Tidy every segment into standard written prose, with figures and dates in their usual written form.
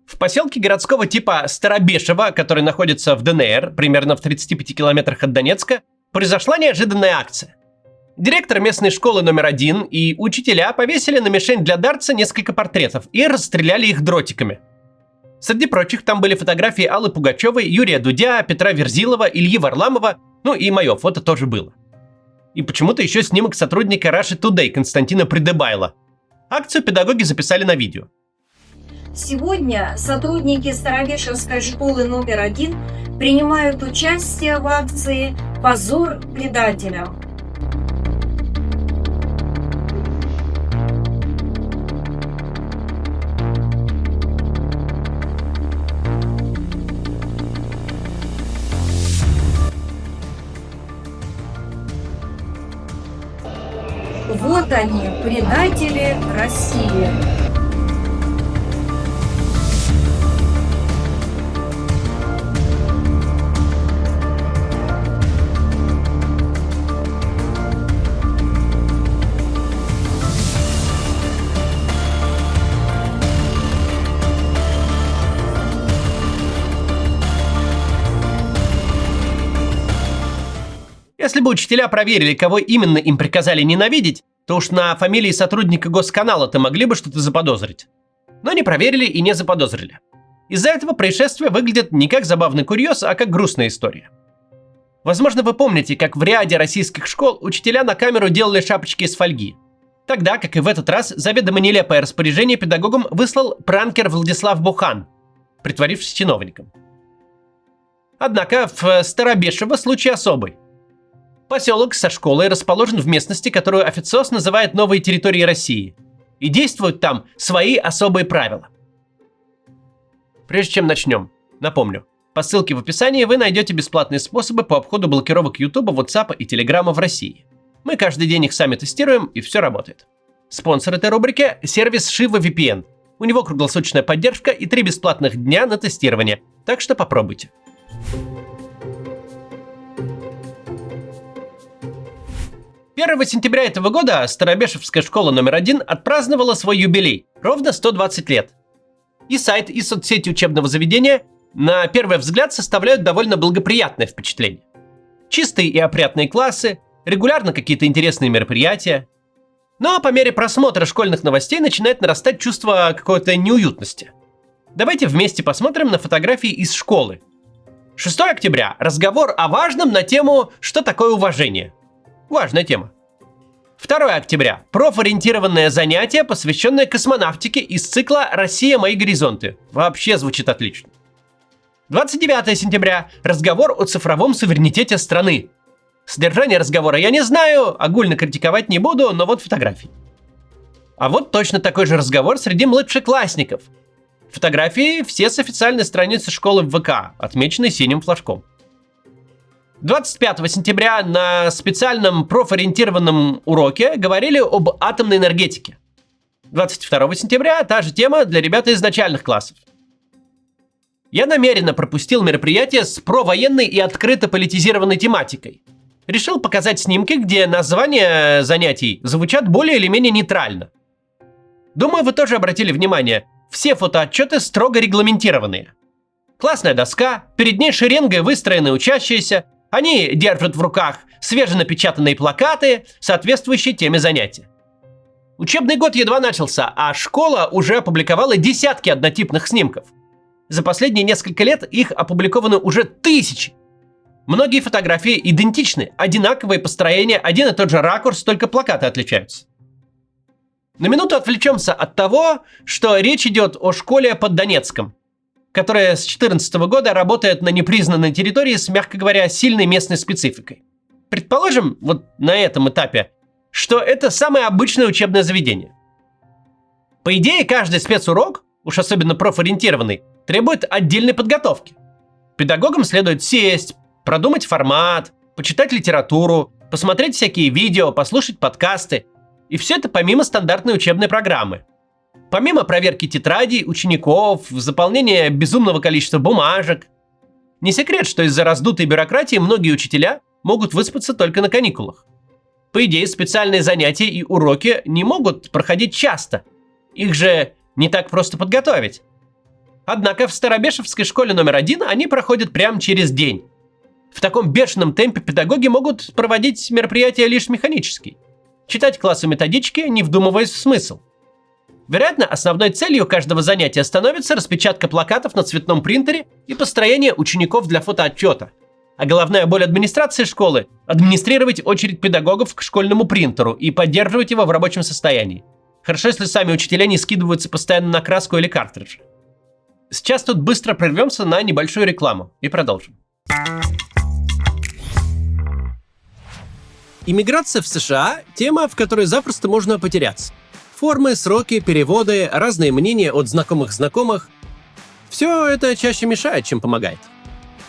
В поселке городского типа Старобешево, который находится в ДНР, примерно в 35 километрах от Донецка, произошла неожиданная акция. Директор местной школы номер 1 и учителя повесили на мишень для дартса несколько портретов и расстреляли их дротиками. Среди прочих там были фотографии Аллы Пугачевой, Юрия Дудя, Петра Верзилова, Ильи Варламова, ну и мое фото тоже было. И почему-то еще снимок сотрудника Russia Today Константина Придыбайла. Акцию педагоги записали на видео. Сегодня сотрудники Старобешевской школы номер 1 принимают участие в акции «Позор предателям». Вот они, предатели России. Если бы учителя проверили, кого именно им приказали ненавидеть, то уж на фамилии сотрудника госканала-то могли бы что-то заподозрить. Но не проверили и не заподозрили. Из-за этого происшествие выглядит не как забавный курьез, а как грустная история. Возможно, вы помните, как в ряде российских школ учителя на камеру делали шапочки из фольги. Тогда, как и в этот раз, заведомо нелепое распоряжение педагогам выслал пранкер Владислав Бухан, притворившись чиновником. Однако в Старобешево случай особый. Поселок со школой расположен в местности, которую официоз называет новой территорией России. И действуют там свои особые правила. Прежде чем начнем, напомню, по ссылке в описании вы найдете бесплатные способы по обходу блокировок YouTube, WhatsApp и Telegram в России. Мы каждый день их сами тестируем, и все работает. Спонсор этой рубрики – сервис Shiva VPN. У него круглосуточная поддержка и 3 бесплатных дня на тестирование, так что попробуйте. 1 сентября этого года Старобешевская школа номер 1 отпраздновала свой юбилей, ровно 120 лет. И сайт, и соцсети учебного заведения на первый взгляд составляют довольно благоприятное впечатление. Чистые и опрятные классы, регулярно какие-то интересные мероприятия. Но по мере просмотра школьных новостей начинает нарастать чувство какой-то неуютности. Давайте вместе посмотрим на фотографии из школы. 6 октября. Разговор о важном на тему «Что такое уважение?». Важная тема. 2 октября. Профориентированное занятие, посвященное космонавтике из цикла «Россия. Мои горизонты». Вообще звучит отлично. 29 сентября. Разговор о цифровом суверенитете страны. Содержание разговора я не знаю, огульно критиковать не буду, но вот фотографии. А вот точно такой же разговор среди младшеклассников. Фотографии все с официальной страницы школы в ВК, отмеченной синим флажком. 25 сентября на специальном профориентированном уроке говорили об атомной энергетике. 22 сентября та же тема для ребят из начальных классов. Я намеренно пропустил мероприятие с провоенной и открыто политизированной тематикой. Решил показать снимки, где названия занятий звучат более или менее нейтрально. Думаю, вы тоже обратили внимание, все фотоотчеты строго регламентированные. Классная доска, перед ней шеренгой выстроены учащиеся, они держат в руках свеженапечатанные плакаты, соответствующие теме занятия. Учебный год едва начался, а школа уже опубликовала десятки однотипных снимков. За последние несколько лет их опубликовано уже 1000. Многие фотографии идентичны, одинаковые построения, один и тот же ракурс, только плакаты отличаются. На минуту отвлечемся от того, что речь идет о школе под Донецком, которая с 2014 года работает на непризнанной территории с, мягко говоря, сильной местной спецификой. Предположим, вот на этом этапе, что это самое обычное учебное заведение. По идее, каждый спецурок, уж особенно профориентированный, требует отдельной подготовки. Педагогам следует сесть, продумать формат, почитать литературу, посмотреть всякие видео, послушать подкасты. И все это помимо стандартной учебной программы. Помимо проверки тетрадей, учеников, заполнения безумного количества бумажек. Не секрет, что из-за раздутой бюрократии многие учителя могут выспаться только на каникулах. По идее, специальные занятия и уроки не могут проходить часто. Их же не так просто подготовить. Однако в Старобешевской школе номер 1 они проходят прямо через день. В таком бешеном темпе педагоги могут проводить мероприятия лишь механически. Читать классу методички, не вдумываясь в смысл. Вероятно, основной целью каждого занятия становится распечатка плакатов на цветном принтере и построение учеников для фотоотчета. А головная боль администрации школы – администрировать очередь педагогов к школьному принтеру и поддерживать его в рабочем состоянии. Хорошо, если сами учителя не скидываются постоянно на краску или картридж. Сейчас тут быстро прервемся на небольшую рекламу и продолжим. Иммиграция в США – тема, в которой запросто можно потеряться. Формы, сроки, переводы, разные мнения от знакомых – все это чаще мешает, чем помогает.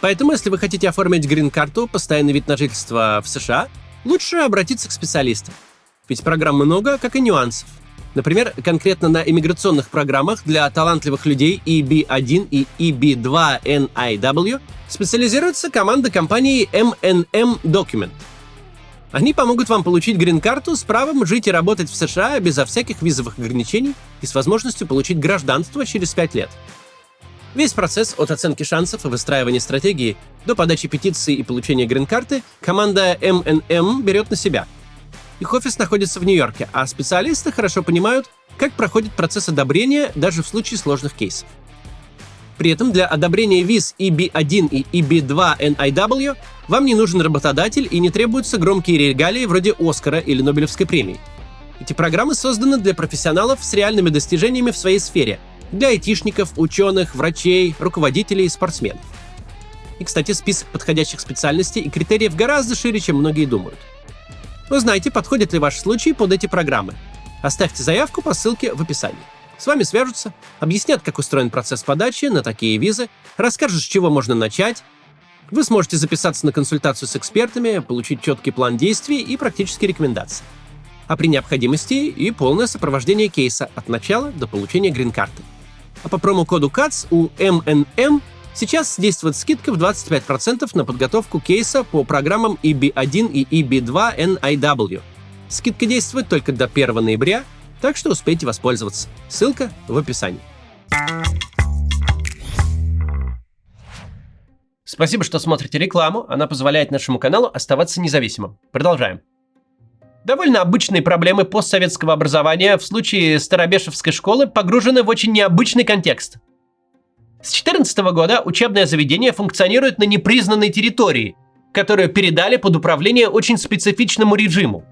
Поэтому, если вы хотите оформить грин-карту, постоянный вид на жительство в США, лучше обратиться к специалистам. Ведь программ много, как и нюансов. Например, конкретно на иммиграционных программах для талантливых людей EB-1 и EB-2 NIW специализируется команда компании M&M Document. Они помогут вам получить грин-карту с правом жить и работать в США безо всяких визовых ограничений и с возможностью получить гражданство через 5 лет. Весь процесс от оценки шансов и выстраивания стратегии до подачи петиции и получения грин-карты команда M&M берет на себя. Их офис находится в Нью-Йорке, а специалисты хорошо понимают, как проходит процесс одобрения даже в случае сложных кейсов. При этом для одобрения виз EB-1 и EB-2 NIW вам не нужен работодатель и не требуются громкие регалии вроде Оскара или Нобелевской премии. Эти программы созданы для профессионалов с реальными достижениями в своей сфере, для айтишников, ученых, врачей, руководителей и спортсменов. И, кстати, список подходящих специальностей и критериев гораздо шире, чем многие думают. Узнайте, подходит ли ваш случай под эти программы. Оставьте заявку по ссылке в описании. С вами свяжутся, объяснят, как устроен процесс подачи на такие визы, расскажут, с чего можно начать. Вы сможете записаться на консультацию с экспертами, получить четкий план действий и практические рекомендации. А при необходимости и полное сопровождение кейса от начала до получения грин-карты. А по промокоду CATS у M&M сейчас действует скидка в 25% на подготовку кейса по программам EB-1 и EB-2 NIW. Скидка действует только до 1 ноября, так что успейте воспользоваться. Ссылка в описании. Спасибо, что смотрите рекламу. Она позволяет нашему каналу оставаться независимым. Продолжаем. Довольно обычные проблемы постсоветского образования в случае Старобешевской школы погружены в очень необычный контекст. С 2014 года учебное заведение функционирует на непризнанной территории, которую передали под управление очень специфичному режиму.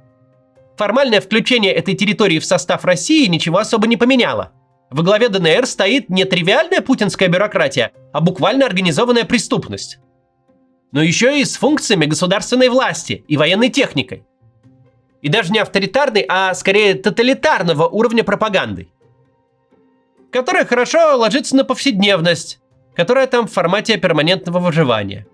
Формальное включение этой территории в состав России ничего особо не поменяло. Во главе ДНР стоит не тривиальная путинская бюрократия, а буквально организованная преступность. Но еще и с функциями государственной власти и военной техникой. И даже не авторитарной, а скорее тоталитарного уровня пропаганды, которая хорошо ложится на повседневность, которая там в формате перманентного выживания.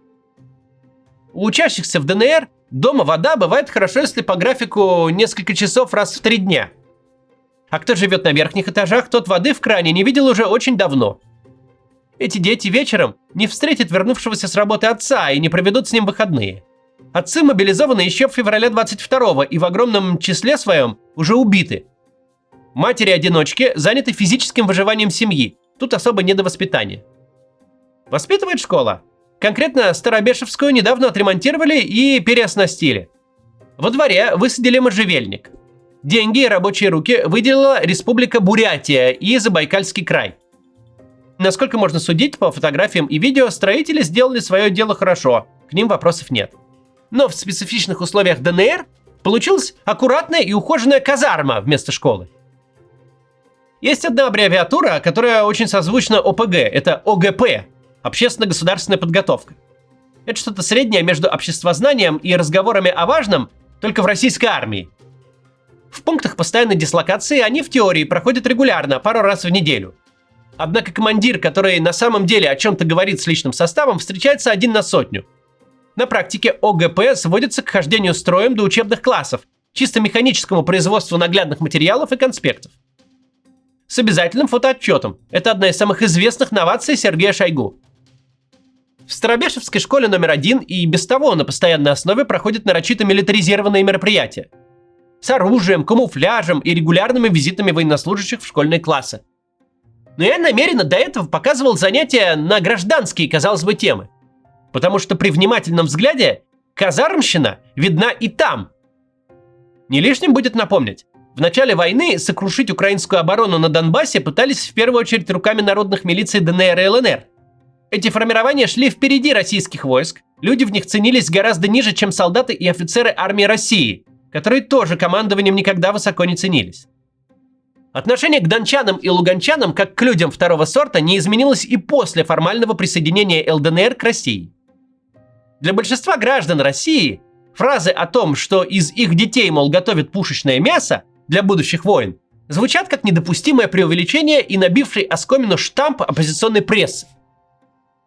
У учащихся в ДНР дома вода бывает хорошо, если по графику несколько часов раз в 3 дня. А кто живет на верхних этажах, тот воды в кране не видел уже очень давно. Эти дети вечером не встретят вернувшегося с работы отца и не проведут с ним выходные. Отцы мобилизованы еще в феврале 22-го и в огромном числе своем уже убиты. Матери-одиночки заняты физическим выживанием семьи, тут особо не до воспитания. Воспитывает школа. Конкретно Старобешевскую недавно отремонтировали и переоснастили. Во дворе высадили можжевельник. Деньги и рабочие руки выделила Республика Бурятия и Забайкальский край. Насколько можно судить по фотографиям и видео, строители сделали свое дело хорошо, к ним вопросов нет. Но в специфичных условиях ДНР получилась аккуратная и ухоженная казарма вместо школы. Есть одна аббревиатура, которая очень созвучна ОПГ, это ОГП – общественно-государственная подготовка. Это что-то среднее между обществознанием и разговорами о важном, только в российской армии. В пунктах постоянной дислокации они в теории проходят регулярно, пару раз в неделю. Однако командир, который на самом деле о чем-то говорит с личным составом, встречается 1 на 100. На практике ОГП сводится к хождению строем до учебных классов, чисто механическому производству наглядных материалов и конспектов. С обязательным фотоотчетом. Это одна из самых известных новаций Сергея Шойгу. В Старобешевской школе номер 1 и без того на постоянной основе проходят нарочито милитаризированные мероприятия. С оружием, камуфляжем и регулярными визитами военнослужащих в школьные классы. Но я намеренно до этого показывал занятия на гражданские, казалось бы, темы. Потому что при внимательном взгляде казармщина видна и там. Не лишним будет напомнить, в начале войны сокрушить украинскую оборону на Донбассе пытались в первую очередь руками народных милиций ДНР и ЛНР. Эти формирования шли впереди российских войск, люди в них ценились гораздо ниже, чем солдаты и офицеры армии России, которые тоже командованием никогда высоко не ценились. Отношение к дончанам и луганчанам, как к людям второго сорта, не изменилось и после формального присоединения ЛДНР к России. Для большинства граждан России фразы о том, что из их детей, мол, готовят пушечное мясо для будущих войн, звучат как недопустимое преувеличение и набивший оскомину штамп оппозиционной прессы.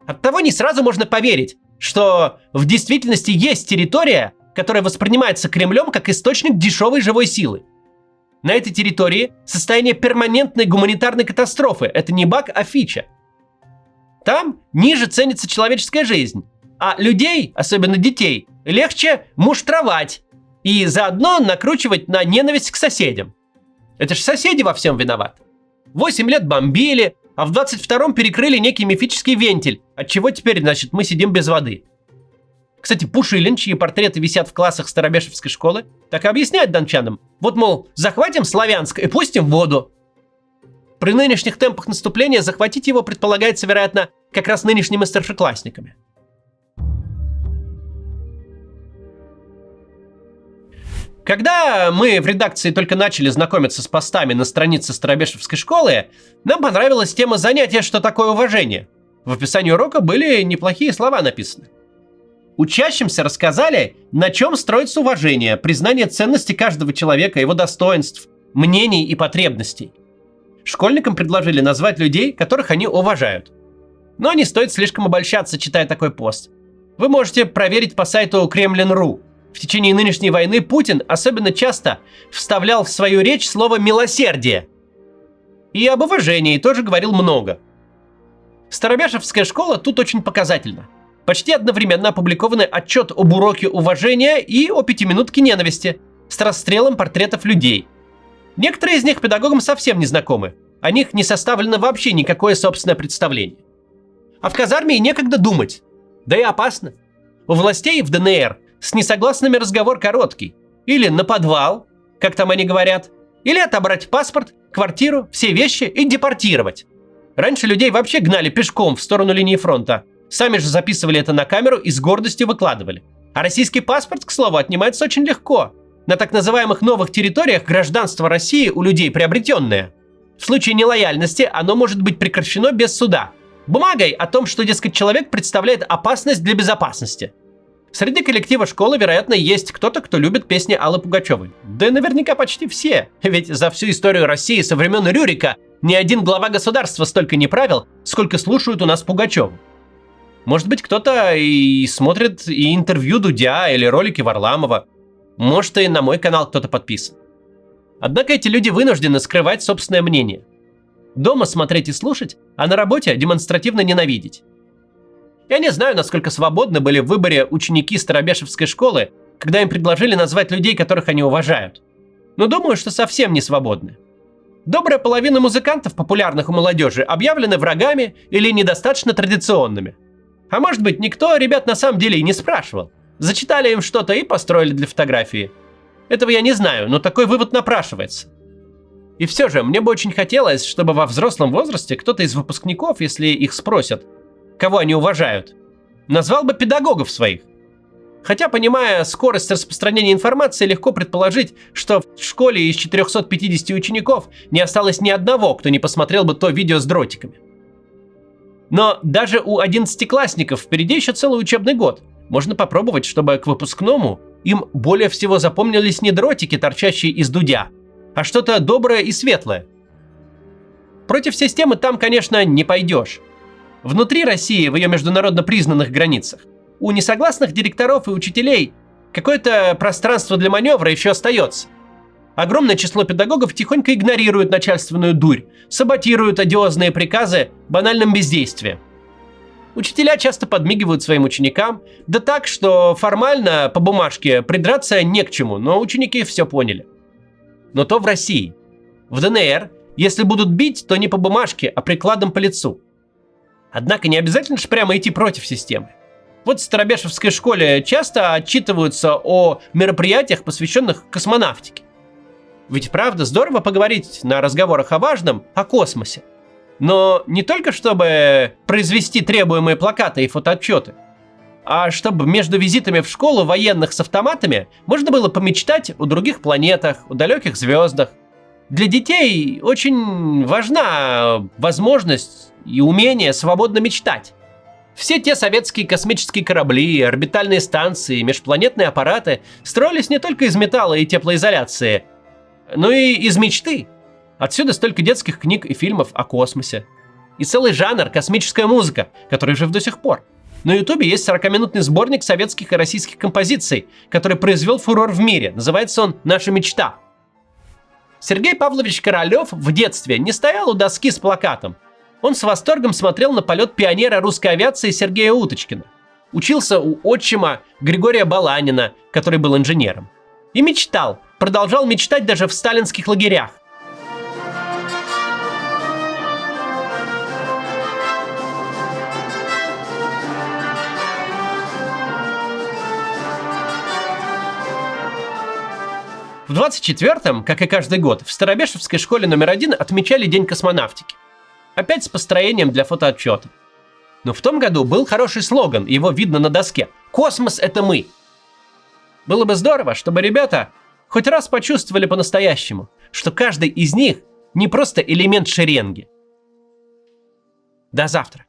Оттого не сразу можно поверить, что в действительности есть территория, которая воспринимается Кремлем как источник дешевой живой силы. На этой территории состояние перманентной гуманитарной катастрофы. Это не баг, а фича. Там ниже ценится человеческая жизнь, а людей, особенно детей, легче муштровать и заодно накручивать на ненависть к соседям. Это ж соседи во всем виноваты. 8 лет бомбили, а в 22-м перекрыли некий мифический вентиль, отчего теперь, значит, мы сидим без воды. Кстати, Пушилин, чьи портреты висят в классах Старобешевской школы, так и объясняет дончанам. Вот, мол, захватим Славянск и пустим в воду. При нынешних темпах наступления захватить его предполагается, вероятно, как раз нынешними старшеклассниками. Когда мы в редакции только начали знакомиться с постами на странице Старобешевской школы, нам понравилась тема занятия «Что такое уважение?». В описании урока были неплохие слова написаны. Учащимся рассказали, на чем строится уважение, признание ценности каждого человека, его достоинств, мнений и потребностей. Школьникам предложили назвать людей, которых они уважают. Но не стоит слишком обольщаться, читая такой пост. Вы можете проверить по сайту Kremlin.ru. В течение нынешней войны Путин особенно часто вставлял в свою речь слово «милосердие». И об уважении тоже говорил много. Старобешевская школа тут очень показательна. Почти одновременно опубликованы отчет об уроке уважения и о 5-минутке ненависти с расстрелом портретов людей. Некоторые из них педагогам совсем не знакомы. О них не составлено вообще никакое собственное представление. А в казарме и некогда думать. Да и опасно. У властей в ДНР с несогласными разговор короткий. Или на подвал, как там они говорят, или отобрать паспорт, квартиру, все вещи и депортировать. Раньше людей вообще гнали пешком в сторону линии фронта. Сами же записывали это на камеру и с гордостью выкладывали. А российский паспорт, к слову, отнимается очень легко. На так называемых новых территориях гражданство России у людей приобретенное. В случае нелояльности оно может быть прекращено без суда. Бумагой о том, что, дескать, человек представляет опасность для безопасности. Среди коллектива школы, вероятно, есть кто-то, кто любит песни Аллы Пугачевой. Да и наверняка почти все. Ведь за всю историю России со времен Рюрика ни один глава государства столько не правил, сколько слушают у нас Пугачеву. Может быть, кто-то и смотрит и интервью Дудя или ролики Варламова. Может, и на мой канал кто-то подписан. Однако эти люди вынуждены скрывать собственное мнение. Дома смотреть и слушать, а на работе демонстративно ненавидеть. Я не знаю, насколько свободны были в выборе ученики Старобешевской школы, когда им предложили назвать людей, которых они уважают. Но думаю, что совсем не свободны. Добрая половина музыкантов, популярных у молодежи, объявлены врагами или недостаточно традиционными. А может быть, никто ребят на самом деле и не спрашивал. Зачитали им что-то и построили для фотографии. Этого я не знаю, но такой вывод напрашивается. И все же, мне бы очень хотелось, чтобы во взрослом возрасте кто-то из выпускников, если их спросят, кого они уважают, назвал бы педагогов своих. Хотя, понимая скорость распространения информации, легко предположить, что в школе из 450 учеников не осталось ни одного, кто не посмотрел бы то видео с дротиками. Но даже у 11-классников впереди еще целый учебный год. Можно попробовать, чтобы к выпускному им более всего запомнились не дротики, торчащие из Дудя, а что-то доброе и светлое. Против системы там, конечно, не пойдешь. Внутри России, в ее международно признанных границах, у несогласных директоров и учителей какое-то пространство для маневра еще остается. Огромное число педагогов тихонько игнорируют начальственную дурь, саботируют одиозные приказы банальным бездействием. Учителя часто подмигивают своим ученикам, да так, что формально по бумажке придраться не к чему, но ученики все поняли. Но то в России. В ДНР Если будут бить, то не по бумажке, а прикладом по лицу. Однако не обязательно же прямо идти против системы. Вот в Старобешевской школе часто отчитываются о мероприятиях, посвященных космонавтике. Ведь правда здорово поговорить на разговорах о важном, о космосе. Но не только чтобы произвести требуемые плакаты и фотоотчеты, а чтобы между визитами в школу военных с автоматами можно было помечтать о других планетах, о далеких звездах. Для детей очень важна возможность и умение свободно мечтать. Все те советские космические корабли, орбитальные станции, межпланетные аппараты строились не только из металла и теплоизоляции, но и из мечты. Отсюда столько детских книг и фильмов о космосе. И целый жанр космическая музыка, который жив до сих пор. На Ютубе есть 40-минутный сборник советских и российских композиций, который произвел фурор в мире. Называется он «Наша мечта». Сергей Павлович Королёв в детстве не стоял у доски с плакатом. Он с восторгом смотрел на полет пионера русской авиации Сергея Уточкина. Учился у отчима Григория Баланина, который был инженером. И мечтал, продолжал мечтать даже в сталинских лагерях. В 24-м, как и каждый год, в Старобешевской школе номер 1 отмечали День космонавтики. Опять с построением для фотоотчета. Но в том году был хороший слоган, его видно на доске. «Космос — это мы». Было бы здорово, чтобы ребята хоть раз почувствовали по-настоящему, что каждый из них не просто элемент шеренги. До завтра.